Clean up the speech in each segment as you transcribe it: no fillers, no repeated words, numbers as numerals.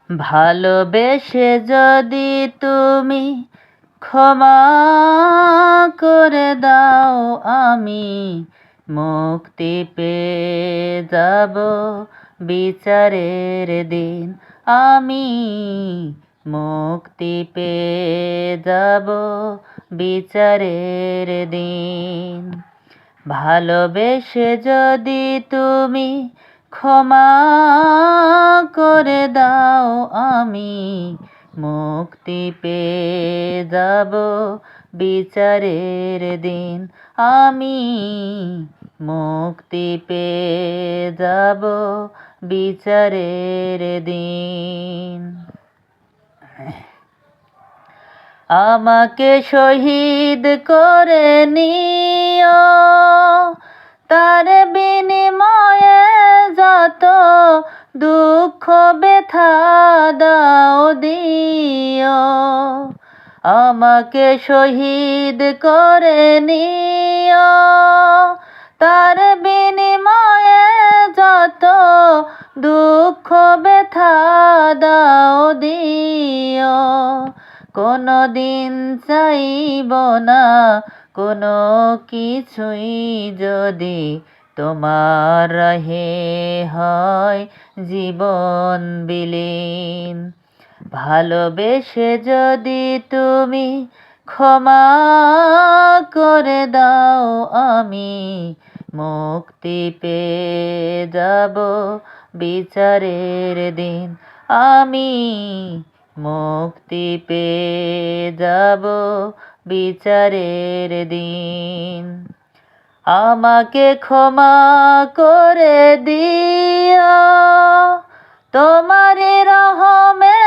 ভালোবেসে যদি তুমি ক্ষমা করে দাও, আমি মুক্তি পেয়ে যাব বিচারের দিন। আমি মুক্তি পেয়ে যাব বিচারের দিন। ভালোবেসে যদি তুমি ক্ষমা করে দাও, আমি মুক্তি পেয়ে যাব বিচারের দিন। আমি মুক্তি পেয়ে যাব বিচারের দিন। আমাকে শহীদ করে নিও, তার বিনিময়ে যত দুঃখ ব্যথা দাও দিও। আমাকে শহীদ করে নিও, তার বিনিময়ে যত দুঃখ ব্যথা দাও দিও। কোনো দিন চাইব না কোনো কিছুই, যদি তোমার রাহে হয় জীবন বিলীন। ভালোবেসে যদি তুমি ক্ষমা করে দাও, আমি মুক্তি পেয়ে যাব বিচারের দিন। আমি মুক্তি পেয়ে যাব বিচারের দিন। আমাকে ক্ষমা করে দিও, তোমার রহমে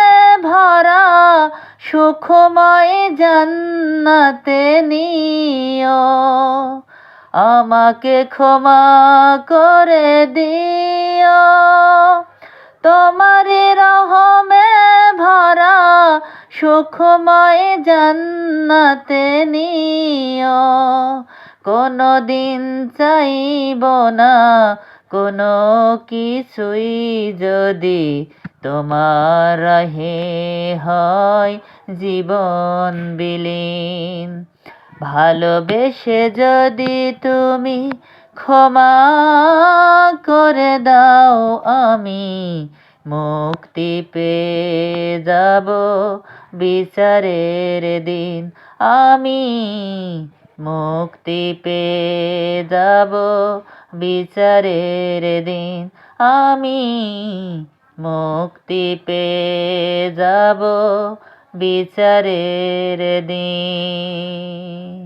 ভরা সুখময় জান্নাতে নিও। আমাকে ক্ষমা করে দিও, তোমার রহমে ভরা সুখময় জান্নাতে নিও। কোনো দিন চাইব না কোনো কিছুই, যদি তোমার রাহে হয় জীবন বিলীন। ভালোবেসে যদি তুমি ক্ষমা করে দাও, আমি মুক্তি পেয়ে যাব বিচারের দিন। আমি মুক্তি পেয়ে যাব বিচারের দিন। আমি মুক্তি পেয়ে যাব বিচারের দিন।